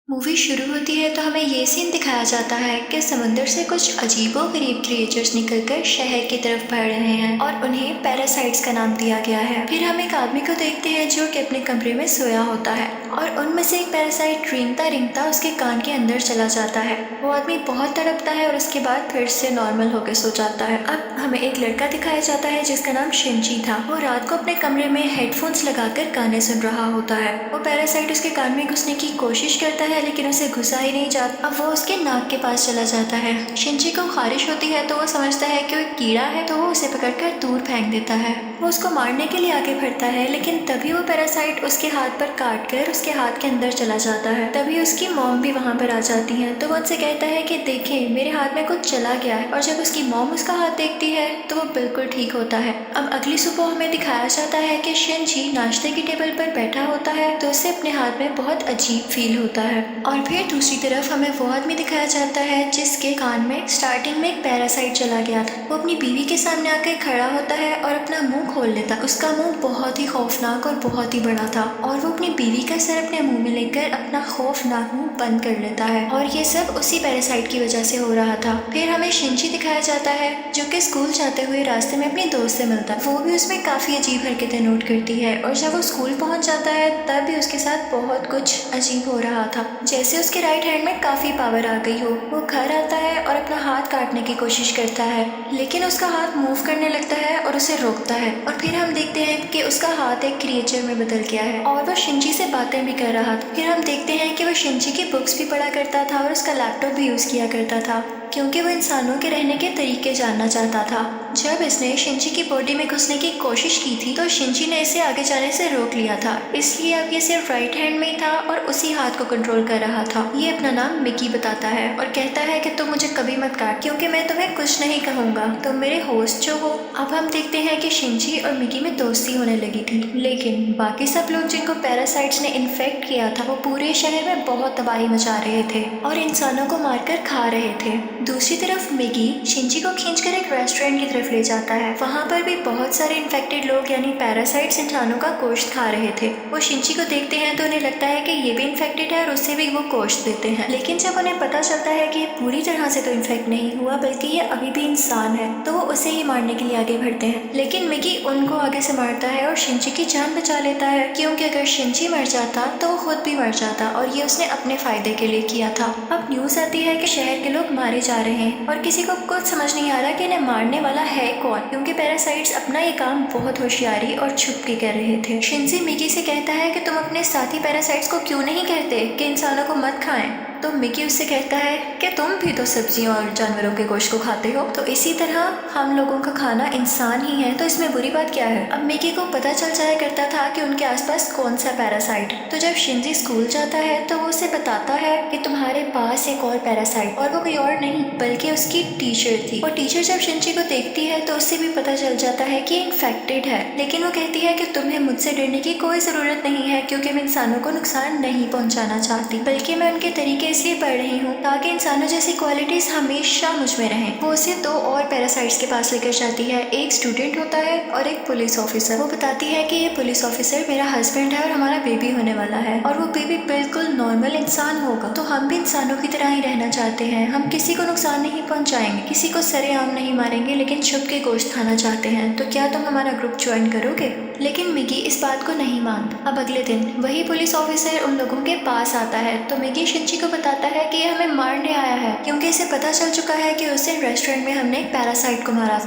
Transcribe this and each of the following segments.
Movie शुरू होती है तो हमें ये सीन दिखाया जाता है कि समुंदर से कुछ अजीबोगरीब क्रिएचर्स निकलकर शहर की तरफ बढ़ रहे हैं और उन्हें पैरासाइट्स का नाम दिया गया है। फिर हम एक आदमी को देखते हैं जो कि अपने कमरे में सोया होता है और उनमें से एक पैरासाइट रेंगता रेंगता उसके कान के अंदर चला जाता है। वो आदमी बहुत तड़पता है और उसके बाद फिर से नॉर्मल होकर सो जाता है। अब हमें एक लड़का दिखाया जाता है जिसका नाम शिनची था। वो रात को अपने कमरे में हेडफोन्स लगाकर गाने सुन रहा होता है। वो पैरासाइट उसके कान में घुसने की कोशिश करता है लेकिन उसे घुसा ही नहीं जाता। अब वो उसके नाक के पास चला जाता है। शिनची को खारिश होती है तो वो समझता है कि वो एक कीड़ा है, तो वो उसे पकड़कर दूर फेंक देता है। वो उसको मारने के लिए आगे बढ़ता है लेकिन तभी वो पैरासाइट उसके हाथ पर काट कर उसके हाथ के अंदर चला जाता है। तभी उसकी मॉम भी वहाँ पर आ जाती है तो वो उनसे कहता है कि देखें, मेरे हाथ में कुछ चला गया है। और जब उसकी मॉम उसका हाथ देखती है तो वो बिल्कुल ठीक होता है। अब अगली सुबह हमें दिखाया जाता है कि शिनची नाश्ते की टेबल पर बैठा होता है तो उसे अपने हाथ में बहुत अजीब फील होता है। और फिर दूसरी तरफ हमें वो आदमी दिखाया जाता है जिसके कान में स्टार्टिंग में एक पैरासाइट चला गया था। वो अपनी बीवी के सामने आकर खड़ा होता है और अपना मुंह खोल लेता। उसका मुंह बहुत ही खौफनाक और बहुत ही बड़ा था और वो अपनी बीवी का सर अपने मुंह में लेकर अपना खौफनाक मुंह बंद कर लेता है और ये सब उसी पैरासाइट की वजह से हो रहा था। फिर हमें शिनची दिखाया जाता है जो कि स्कूल जाते हुए रास्ते में अपने दोस्त से मिलता है। वो भी उसमें काफी अजीब हरकतें नोट करती है और जब वो स्कूल पहुंच जाता है तब भी उसके साथ बहुत कुछ अजीब हो रहा था, जैसे उसके राइट हैंड में काफी पावर आ गई हो। वो घर आता है और अपना हाथ काटने की कोशिश करता है लेकिन उसका हाथ मूव करने लगता है और उसे रोकता है। और फिर हम देखते हैं कि उसका हाथ एक क्रिएचर में बदल गया है और वो शिनची से बातें भी कर रहा था। फिर हम देखते हैं कि वो शिनची की बुक्स भी पढ़ा करता था और उसका लैपटॉप भी यूज किया करता था क्योंकि वो इंसानों के रहने के तरीके जानना चाहता था। जब इसने शिनची की बॉडी में घुसने की कोशिश की थी तो शिनची ने इसे आगे जाने से रोक लिया था, इसलिए अब ये सिर्फ राइट हैंड में ही था और उसी हाथ को कंट्रोल कर रहा था। ये अपना नाम मिकी बताता है और कहता है कि तुम मुझे कभी मत काट क्योंकि मैं तुम्हें कुछ नहीं कहूँगा, तुम मेरे होस्ट जो हो। अब हम देखते हैं कि शिनची और मिकी में दोस्ती होने लगी थी लेकिन बाकी सब लोग जिनको पैरासाइट्स ने इन्फेक्ट किया था वो पूरे शहर में बहुत तबाही मचा रहे थे और इंसानों को मारकर खा रहे थे। दूसरी तरफ मिकी शिनची को खींचकर एक रेस्टोरेंट की तरफ ले जाता है। वहाँ पर भी बहुत सारे इन्फेक्टेड लोग यानी पैरासाइट्स इंसानों का गोश्त खा रहे थे। वो शिनची को देखते हैं तो उन्हें लगता है कि ये भी इन्फेक्टेड है और उससे भी वो गोश्त देते हैं। लेकिन जब उन्हें पता चलता है कि ये पूरी तरह से तो इन्फेक्ट नहीं हुआ बल्कि ये अभी भी इंसान है तो वो उसे ही मारने के लिए आगे बढ़ते हैं। लेकिन मिकी उनको आगे से मारता है और शिनची की जान बचा लेता है क्योंकि अगर शिनची मर जाता तो वो खुद भी मर जाता और ये उसने अपने फायदे के लिए किया था। अब न्यूज आती है कि शहर के लोग मारे जा रहे हैं और किसी को कुछ समझ नहीं आ रहा कि इन्हें मारने वाला है कौन क्योंकि पैरासाइट्स अपना ये काम बहुत होशियारी और छुप के कर रहे थे। शिनची मिकी से कहता है कि तुम अपने साथी पैरासाइट्स को क्यों नहीं कहते कि इंसानों को मत खाएं, तो मिकी उससे कहता है कि तुम भी तो सब्जियों और जानवरों के गोश्त को खाते हो, तो इसी तरह हम लोगों का खाना इंसान ही है, तो इसमें बुरी बात क्या है। अब मिकी को पता चल जाया करता था कि उनके आसपास कौन सा पैरासाइट। तो जब शिनची स्कूल जाता है तो वो उसे बताता है कि तुम्हारे पास एक और पैरासाइट, और वो कोई और नहीं बल्कि उसकी टीचर थी। और टीचर जब शिनची को देखती है तो उससे भी पता चल जाता है कि इन्फेक्टेड है, लेकिन वो कहती है कि तुम्हें मुझसे डरने की कोई जरूरत नहीं है क्योंकि मैं इंसानों को नुकसान नहीं पहुंचाना चाहती, बल्कि मैं उनके तरीके इसलिए पढ़ रही हूँ ताकि इंसानों जैसी क्वालिटीज हमेशा मुझ में रहें। वो उसे दो और पैरासाइट्स के पास लेकर जाती है, एक स्टूडेंट होता है और एक पुलिस ऑफिसर। वो बताती है कि ये पुलिस ऑफिसर मेरा हस्बैंड है और हमारा बेबी होने वाला है और वो बेबी बिल्कुल नॉर्मल इंसान होगा, तो हम भी इंसानों की तरह ही रहना चाहते हैं। हम किसी को नुकसान नहीं पहुँचाएंगे, किसी को सरेआम नहीं मारेंगे, लेकिन छुप के गोश्त खाना चाहते हैं। तो क्या तुम हमारा ग्रुप ज्वाइन करोगे? लेकिन मिकी इस बात को नहीं मानता। अब अगले दिन वही पुलिस ऑफिसर उन लोगों के पास आता है तो मिकी शिनची को बताता है कि ये हमें मारने आया है क्योंकि इसे पता चल चुका है कि उस दिन रेस्टोरेंट में हमने एक पैरासाइट को मारा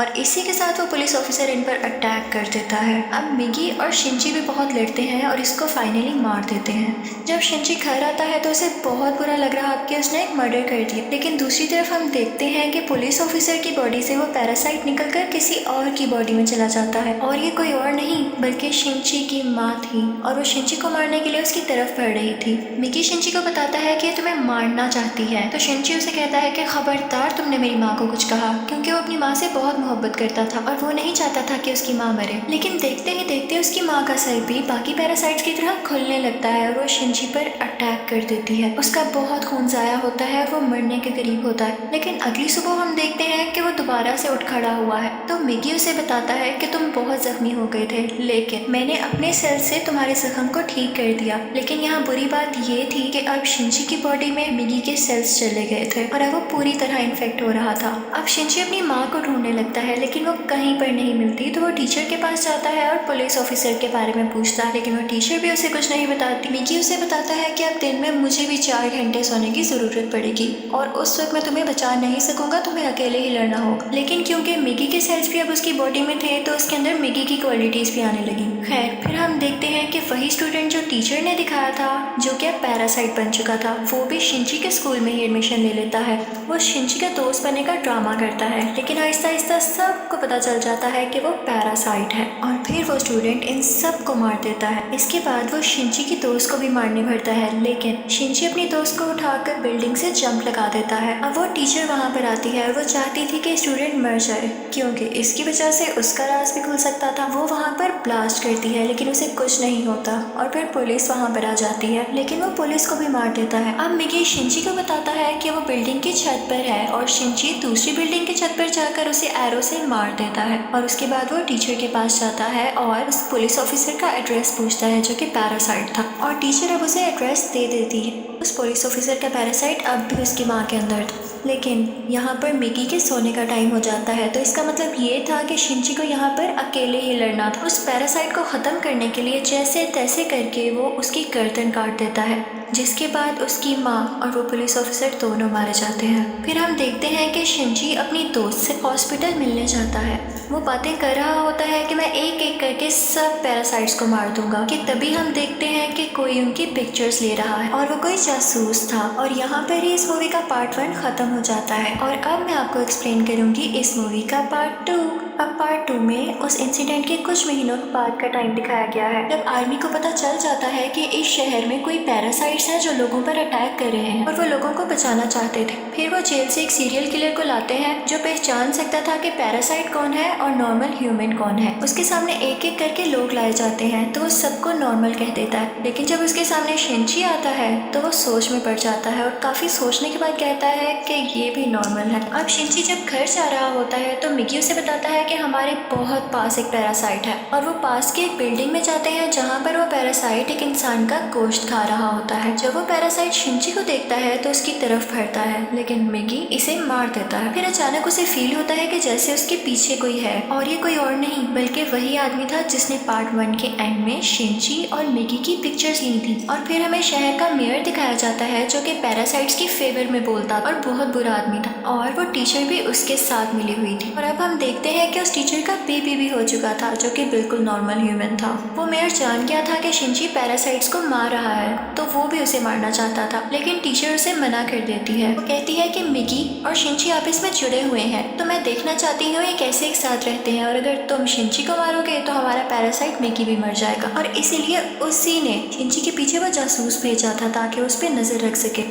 और इसी के साथ वो पुलिस ऑफिसर इन पर अटैक कर देता है। अब मिकी और शिनची भी बहुत लड़ते हैं और इसको फाइनली मार देते हैं। जब शिनची घर आता है तो उसे बहुत बुरा लग रहा कि उसने एक मर्डर कर दिया, लेकिन दूसरी तरफ हम देखते हैं कि पुलिस ऑफिसर की बॉडी से वो पैरासाइट निकलकर किसी और की बॉडी में चला जाता है और ये कोई और नहीं बल्कि शिनची की माँ थी और वो शिनची को मारने के लिए उसकी तरफ बढ़ रही थी। मिकी शिनची को बताता है कि तुम्हें मारना चाहती है, तो शिनची उसे कहता है कि खबरदार तुमने मेरी माँ को कुछ कहा, क्योंकि वो अपनी माँ से बहुत मोहब्बत करता था और वो नहीं चाहता था कि उसकी माँ मरे। लेकिन देखते ही देखते उसकी माँ का सर भी बाकी पैरासाइट्स की तरह खुलने लगता है और वो शिनची पर अटैक कर देती है। उसका बहुत खून जाया होता है और वो मरने के करीब होता है। लेकिन अगली सुबह हम देखते हैं कि वो दोबारा से उठ खड़ा हुआ है। तो मिगी उसे बताता है कि तुम बहुत जख्मी हो गए थे, लेकिन मैंने अपने सेल से तुम्हारे जख्म को ठीक कर दिया। लेकिन यहाँ बुरी बात ये थी कि अब शिनची की बॉडी में मिगी के सेल्स चले गए थे और अब वो पूरी तरह इन्फेक्ट हो रहा था। अब शिनची अपनी माँ को ढूंढने लगता है, लेकिन वो कहीं पर नहीं मिलती। तो वो टीचर के पास जाता है और पुलिस ऑफिसर के बारे में पूछता है, लेकिन वो टीचर भी उसे कुछ नहीं बताती। मिगी उसे बताता है कि अब दिन में मुझे भी 4 घंटे सोने की जरूरत पड़ेगी और उस वक्त मैं तुम्हें बचा नहीं सकूंगा, तुम्हें अकेले ही लड़ना होगा। लेकिन क्योंकि मिगी के सेल्स भी अब उसकी बॉडी में थे तो उसके अंदर मिगी की क्वालिटीज भी आने लगी। खैर, फिर हम देखते हैं कि वही स्टूडेंट जो टीचर ने दिखाया था, जो कि अब पैरासाइट बन चुका था, वो भी शिनची के स्कूल में ही एडमिशन ले लेता है। वो शिनची का दोस्त बनने का ड्रामा करता है, लेकिन आहिस्ता आहिस्ता सबको पता चल जाता है कि वो पैरासाइट है और फिर वो स्टूडेंट इन सब को मार देता है। इसके बाद वो शिनची की दोस्त को भी मारने भरता है, लेकिन शिनची अपनी दोस्त को उठाकर बिल्डिंग से जंप लगा देता है। अब वो टीचर वहाँ पर आती है और वो चाहती थी कि स्टूडेंट मर जाए, क्योंकि इसकी वजह से उसका राज भी खुल सकता था। वो वहाँ पर ब्लास्ट करती है, लेकिन उसे कुछ नहीं होता और फिर पुलिस वहाँ पर आ जाती है, लेकिन वो पुलिस को भी मार देता है। अब मिगी शिनची को बताता है कि वो बिल्डिंग की छत पर है और शिनची दूसरी बिल्डिंग की छत पर जाकर उसे एरो से मार देता है। और उसके बाद वो टीचर के पास जाता है और उस पुलिस ऑफिसर का एड्रेस पूछता है, जो कि पैरासाइट था, और टीचर अब उसे एड्रेस दे देती है। उस पुलिस ऑफिसर का पैरासाइट अब भी उसकी माँ के अंदर था। लेकिन यहाँ पर मिगी के सोने का टाइम हो जाता है, तो इसका मतलब ये था कि शिनची को यहाँ पर अकेले ही लड़ना था। उस पैरासाइट को ख़त्म करने के लिए जैसे तैसे करके वो उसकी गर्दन काट देता है, जिसके बाद उसकी माँ और वो पुलिस ऑफिसर दोनों मारे जाते हैं। फिर हम देखते हैं कि शिनची अपनी दोस्त से हॉस्पिटल मिलने जाता है। वो बातें कर रहा होता है कि मैं एक एक करके सब पैरासाइट्स को मार दूंगा, कि तभी हम देखते हैं कि कोई उनकी पिक्चर्स ले रहा है और वो कोई जासूस था। और यहाँ पर ही इस मूवी का पार्ट 1 खत्म हो जाता है और अब मैं आपको एक्सप्लेन करूंगी इस मूवी का पार्ट 2। अब पार्ट 2 में उस इंसिडेंट के कुछ महीनों बाद का टाइम दिखाया गया है, जब आर्मी को पता चल जाता है कि इस शहर में कोई पैरासाइट्स हैं जो लोगों पर अटैक कर रहे हैं और वो लोगों को बचाना चाहते थे। फिर वो जेल से एक सीरियल किलर को लाते हैं जो पहचान सकता था कि पैरासाइट कौन है और नॉर्मल ह्यूमन कौन है। उसके सामने एक एक करके लोग लाए जाते हैं तो वो सबको नॉर्मल कह देता है, लेकिन जब उसके सामने शिनची आता है तो वो सोच में पड़ जाता है और काफी सोचने के बाद कहता है कि ये भी नॉर्मल है। अब शिनची जब घर जा रहा होता है तो मिगी उसे बताता है कि हमारे बहुत पास एक पैरासाइट है, और वो पास की एक बिल्डिंग में जाते हैं जहाँ पर वो पैरासाइट एक इंसान का गोश्त खा रहा होता है। जब वो पैरासाइट शिनची को देखता है तो उसकी तरफ बढ़ता है, लेकिन मिगी इसे मार देता है। फिर अचानक उसे फील होता है कि जैसे उसके पीछे कोई है, और ये कोई और नहीं बल्कि वही आदमी था जिसने पार्ट 1 के एंड में शिनची और मिगी की पिक्चर्स ली थी। और फिर हमें शहर का मेयर दिखाया जाता है जो कि पैरासाइट्स की फेवर में बोलता और बहुत बुरा आदमी था, और वो टीचर भी उसके साथ मिली हुई थी। और अब हम देखते हैं कि उस टीचर का बेबी भी हो चुका था जो कि बिल्कुल नॉर्मल ह्यूमन था। वो मेयर जान गया था कि शिनची पैरासाइट्स को मार रहा है, तो वो भी उसे मारना चाहता था, लेकिन टीचर उसे मना कर देती है। वो कहती है कि मिगी और शिनची आपस में जुड़े हुए हैं, तो मैं देखना चाहती हूँ ये कैसे एक साथ रहते हैं, और अगर तुम शिनची को मारोगे तो हमारा पैरासाइट मिगी भी मर जाएगा। और इसीलिए उसी ने शिनची के पीछे वो जासूस भेजा था ताकि उस पर नजर रख सके।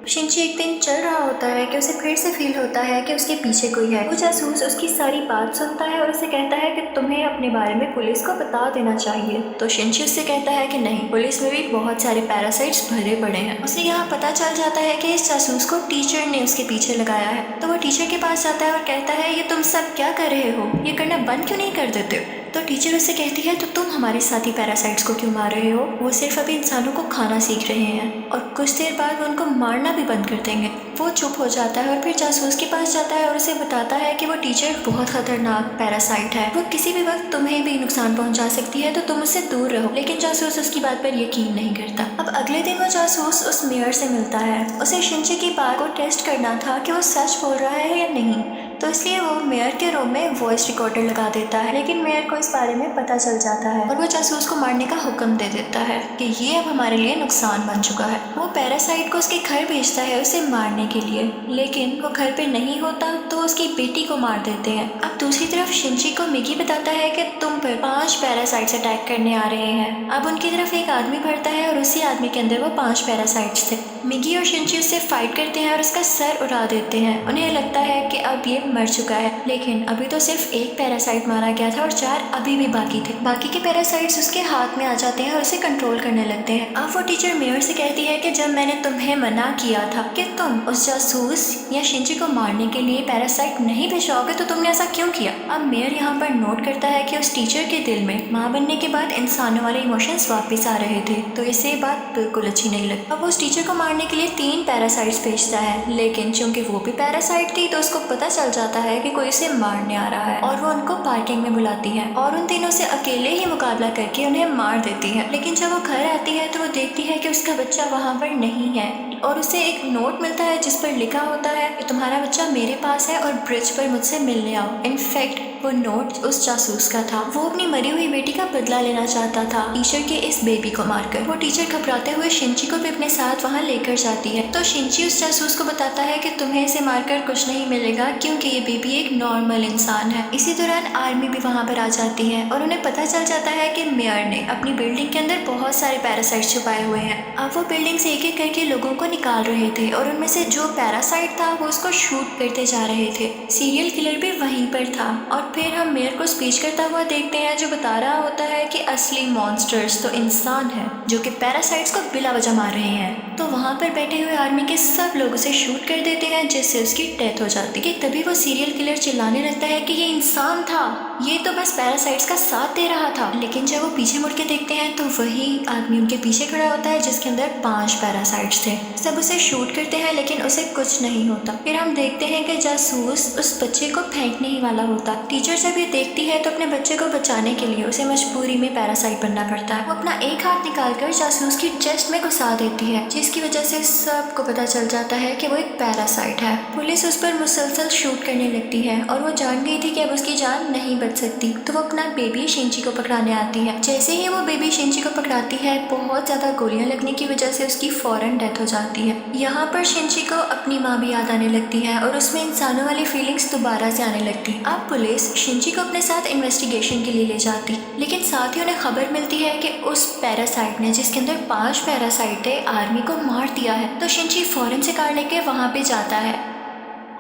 शिनची एक दिन चल रहा होता है कि उसे फिर से फील होता है कि उसके पीछे कोई है। वो जासूस उसकी सारी बात सुनता है और उसे कहता है कि तुम्हें अपने बारे में पुलिस को बता देना चाहिए। तो शिनची उससे कहता है कि नहीं, पुलिस में भी बहुत सारे पैरासाइट्स भरे पड़े हैं। उसे यहाँ पता चल जाता है कि इस जासूस को टीचर ने उसके पीछे लगाया है। तो वो टीचर के पास जाता है और कहता है ये तुम सब क्या कर रहे हो, ये करना बंद क्यों नहीं कर देते हो। तो टीचर उससे कहती है तो तुम हमारे साथी पैरासाइट्स को क्यों मार रहे हो, वो सिर्फ अभी इंसानों को खाना सीख रहे हैं और कुछ देर बाद वो उनको मारना भी बंद कर देंगे। वो चुप हो जाता है और फिर जासूस के पास जाता है और उसे बताता है कि वो टीचर बहुत खतरनाक पैरासाइट है, वो किसी भी वक्त तुम्हें भी नुकसान पहुंचा सकती है, तो तुम उससे दूर रहो। लेकिन जासूस उसकी बात पर यकीन नहीं करता। अब अगले दिन वो जासूस उस मेयर से मिलता है। उसे शिनची की बात को टेस्ट करना था कि वो सच बोल रहा है या नहीं, तो इसलिए वो मेयर के रूम में वॉइस रिकॉर्डर लगा देता है। लेकिन मेयर को इस बारे में पता चल जाता है और वो जासूस को मारने का हुक्म दे देता है कि ये अब हमारे लिए नुकसान बन चुका है। वो पैरासाइट को उसके घर भेजता है उसे मारने के लिए, लेकिन वो घर पे नहीं होता तो उसकी बेटी को मार देते हैं। अब दूसरी तरफ शिनची को मिगी बताता है कि तुम पर 5 पैरासाइट्स अटैक करने आ रहे हैं। अब उनकी तरफ एक आदमी बढ़ता है और उसी आदमी के अंदर वो 5 पैरासाइट्स थे। मिगी और शिनची उससे फाइट करते हैं और उसका सर उड़ा देते हैं। उन्हें लगता है कि अब ये मर चुका है, लेकिन अभी तो सिर्फ एक पैरासाइट मारा गया था और 4 अभी भी बाकी थे। बाकी के पैरासाइट्स उसके हाथ में आ जाते हैं और उसे कंट्रोल करने लगते हैं। अब वो टीचर मेयर से कहती है कि जब मैंने तुम्हें मना किया था कि तुम उस जासूस या शिंजी को मारने के लिए पैरासाइट नहीं भिजवाओगे तो तुमने ऐसा क्यों किया। अब मेयर यहाँ पर नोट करता है कि उस टीचर के दिल में माँ बनने के बाद इंसानों वाले इमोशंस वापस आ रहे थे, तो इसे ये बात बिल्कुल अच्छी नहीं लगी। अब वो उस टीचर को मारने के लिए 3 पैरासाइट्स भेजता है, लेकिन चूंकि वो भी पैरासाइट थी तो उसको पता चल जाता है कि कोई उसे मारने आ रहा है और वो उनको पार्किंग में बुलाती है और उन तीनों से अकेले ही मुकाबला करके उन्हें मार देती है। लेकिन जब वो घर आती है तो वो देखती है कि उसका बच्चा वहाँ पर नहीं है और उसे एक नोट मिलता है जिस पर लिखा होता है कि तुम्हारा बच्चा मेरे पास है और ब्रिज पर मुझसे मिलने आओ। इनफैक्ट वो नोट उस जासूस का था। वो अपनी मरी हुई बेटी का बदला लेना चाहता था टीचर के इस बेबी को मारकर। वो टीचर घबराते हुए शिंची को भी अपने साथ वहाँ लेकर जाती है, तो शिंची उस जासूस को बताता है कि तुम्हें इसे मारकर कुछ नहीं मिलेगा क्योंकि ये बेबी एक नॉर्मल इंसान है। इसी दौरान आर्मी भी वहाँ पर आ जाती है और उन्हें पता चल जाता है कि मेयर ने अपनी बिल्डिंग के अंदर बहुत सारे पैरासाइट छुपाए हुए हैं। अब वो बिल्डिंग से एक एक करके लोगों को निकाल रहे थे और उनमें से जो पैरासाइट था वो उसको शूट करते जा रहे थे। सीरियल किलर भी वहीं पर था और फिर हम मेयर को स्पीच करता हुआ देखते हैं जो बता रहा होता है कि असली मॉन्स्टर्स तो इंसान है जो कि पैरासाइट्स को बिला वजह मार रहे हैं। तो वहाँ पर बैठे हुए आर्मी के सब लोग उसे शूट कर देते हैं जिससे उसकी डेथ हो जाती है। तभी वो सीरियल किलर चिल्लाने लगता है कि ये इंसान था, ये तो बस पैरासाइट्स का साथ दे रहा था। लेकिन जब वो पीछे मुड़ के देखते हैं तो वही आदमी उनके पीछे खड़ा होता है जिसके अंदर 5 पैरासाइट्स थे। सब उसे शूट करते हैं लेकिन उसे कुछ नहीं होता। फिर हम देखते हैं कि जासूस उस बच्चे को फेंकने ही वाला होता। टीचर जब ये देखती है तो अपने बच्चे को बचाने के लिए उसे मजबूरी में पैरासाइट बनना पड़ता है। वो अपना एक हाथ निकालकर जासूस की चेस्ट में घुसा देती है जिसकी वजह से सबको पता चल जाता है कि वो एक पैरासाइट है। पुलिस उस पर मुसलसल शूट करने लगती है और वो जान गई थी कि अब उसकी जान नहीं बच सकती, तो वो अपना बेबी शिंची को पकड़ाने आती है। जैसे ही वो बेबी शिंची को पकड़ाती है बहुत ज्यादा गोलियां लगने की वजह से उसकी फौरन डेथ हो जाती है। यहाँ पर शिंची को अपनी माँ भी याद आने लगती है और उसमें इंसानों वाली फीलिंग्स दोबारा से आने लगती। अब पुलिस शिंची को अपने साथ इन्वेस्टिगेशन के लिए ले जाती, लेकिन साथ ही उन्हें खबर मिलती है कि उस पैरासाइट ने जिसके अंदर 5 पैरासाइट थे आर्मी को मार दिया है। तो शिंची फौरन से कार लेके वहाँ पे जाता है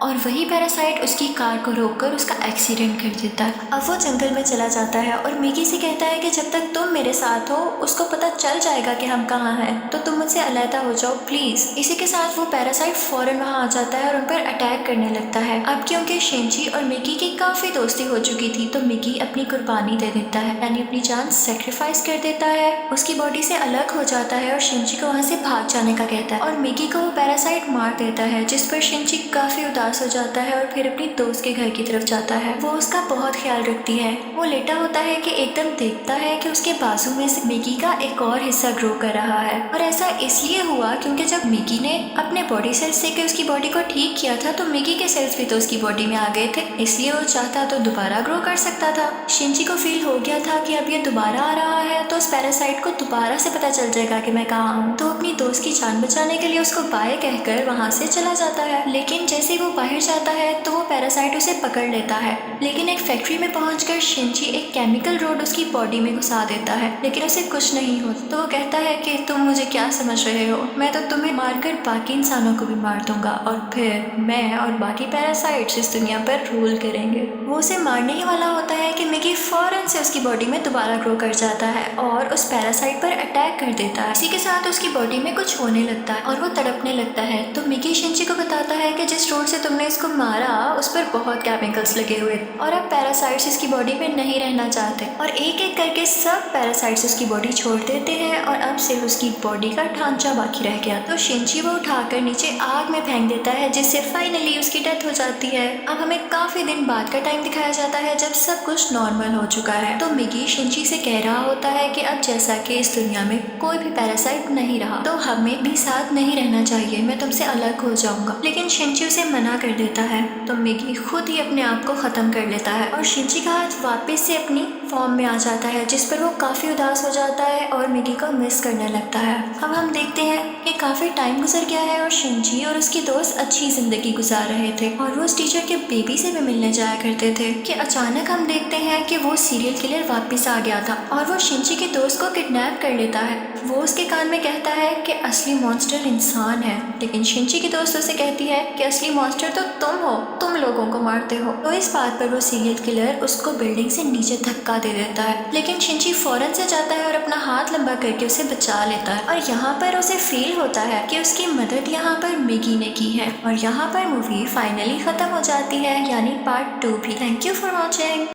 और वही पैरासाइट उसकी कार को रोककर उसका एक्सीडेंट कर देता है। अब वो जंगल में चला जाता है और मिकी से कहता है कि जब तक तुम मेरे साथ हो उसको पता चल जाएगा कि हम कहाँ हैं, तो तुम मुझसे अलहदा हो जाओ प्लीज। इसी के साथ वो पैरासाइट फौरन वहाँ आ जाता है और उन पर अटैक करने लगता है। अब क्योंकि शिंची और मिकी की काफी दोस्ती हो चुकी थी तो मिकी अपनी कुर्बानी दे देता है, यानी अपनी जान सेक्रीफाइस कर देता है, उसकी बॉडी से अलग हो जाता है और शिंची को वहाँ से भाग जाने का कहता है और मिकी को वो पैरासाइट मार देता है, जिस पर शिंची काफी उदास हो जाता है और फिर अपनी दोस्त के घर की तरफ जाता है। वो उसका बहुत ख्याल रखती है। वो लेटा होता है कि एकदम देखता है कि उसके बाजू में से मिकी का एक और हिस्सा ग्रो कर रहा है और ऐसा इसलिए हुआ क्योंकि जब मिकी ने अपने बॉडी सेल्स से के उसकी बॉडी को ठीक किया था तो मिकी के सेल्स भी तो उसकी बॉडी में आ गए थे, इसलिए वो चाहता तो दोबारा ग्रो कर सकता था। शिंची को फील हो गया था कि अब ये दोबारा आ रहा है तो उस पैरासाइट को दोबारा से पता चल जाएगा कि मैं कहाँ हूँ, तो अपनी दोस्त की जान बचाने के लिए उसको बाय कहकर वहाँ से चला जाता है। लेकिन जैसे वो बाहर जाता है तो वो पैरासाइट उसे पकड़ लेता है, लेकिन एक फैक्ट्री में पहुंचकर शिंची एक केमिकल रोड उसकी बॉडी में घुसा देता है, लेकिन उसे कुछ नहीं होता। तो वो कहता है कि तुम मुझे क्या समझ रहे हो, मैं तो तुम्हें मारकर बाकी इंसानों को भी मार दूंगा और फिर मैं और बाकी पैरासाइट्स इस दुनिया पर रूल करेंगे। वो उसे मारने ही वाला होता है कि मिकी फौरन से उसकी बॉडी में दोबारा ग्रो कर जाता है और उस पैरासाइट पर अटैक कर देता है। इसी के साथ उसकी बॉडी में कुछ होने लगता है और वो तड़पने लगता है। तो मिकी शिंची को बताता है कि जिस रोड से तुमने इसको मारा उस पर बहुत केमिकल्स लगे हुए और अब पैरासाइट्स इसकी बॉडी में नहीं रहना चाहते और एक एक करके सब पैरासाइट्स उसकी बॉडी छोड़ देते हैं और अब सिर्फ उसकी बॉडी का ढांचा बाकी रह गया। तो शिंची वो उठाकर नीचे आग में फेंक देता है जिससे फाइनली उसकी डेथ हो जाती है। अब हमें काफी दिन बाद का टाइम दिखाया जाता है जब सब कुछ नॉर्मल हो चुका है। तो मिकी शिंची से कह रहा होता है कि अब जैसा कि इस दुनिया में कोई भी पैरासाइट नहीं रहा तो हमें भी साथ नहीं रहना चाहिए, मैं तुमसे अलग हो जाऊंगा। लेकिन शिंची उसे मना कर देता है तो मिकी खुद ही अपने आप को खत्म कर लेता है और शिंची का हाथ वापस से अपनी फॉर्म में आ जाता है, जिस पर वो काफी उदास हो जाता है और मिगी को मिस करने लगता है। अब हम देखते हैं कि काफी टाइम गुजर गया है और शिनजी और उसकी दोस्त अच्छी जिंदगी गुजार रहे थे और वो उस टीचर के बेबी से भी मिलने जाया करते थे कि अचानक हम देखते हैं कि वो सीरियल किलर वापस आ गया था और वो शिनजी के दोस्त को किडनैप कर लेता है। वो उसके कान में कहता है कि असली मॉन्स्टर इंसान है, लेकिन शिनजी की दोस्त उसे कहती है कि असली मॉन्स्टर तो तुम हो, तुम लोगों को मारते हो। तो इस बात पर वो सीरियल किलर उसको बिल्डिंग से नीचे धक्का दे देता है, लेकिन शिनजी फौरन से जाता है और अपना हाथ लंबा करके उसे बचा लेता है और यहाँ पर उसे फील होता है कि उसकी मदद यहाँ पर मिगी ने की है। और यहाँ पर मूवी फाइनली खत्म हो जाती है, यानी पार्ट 2 भी। Thank you for watching.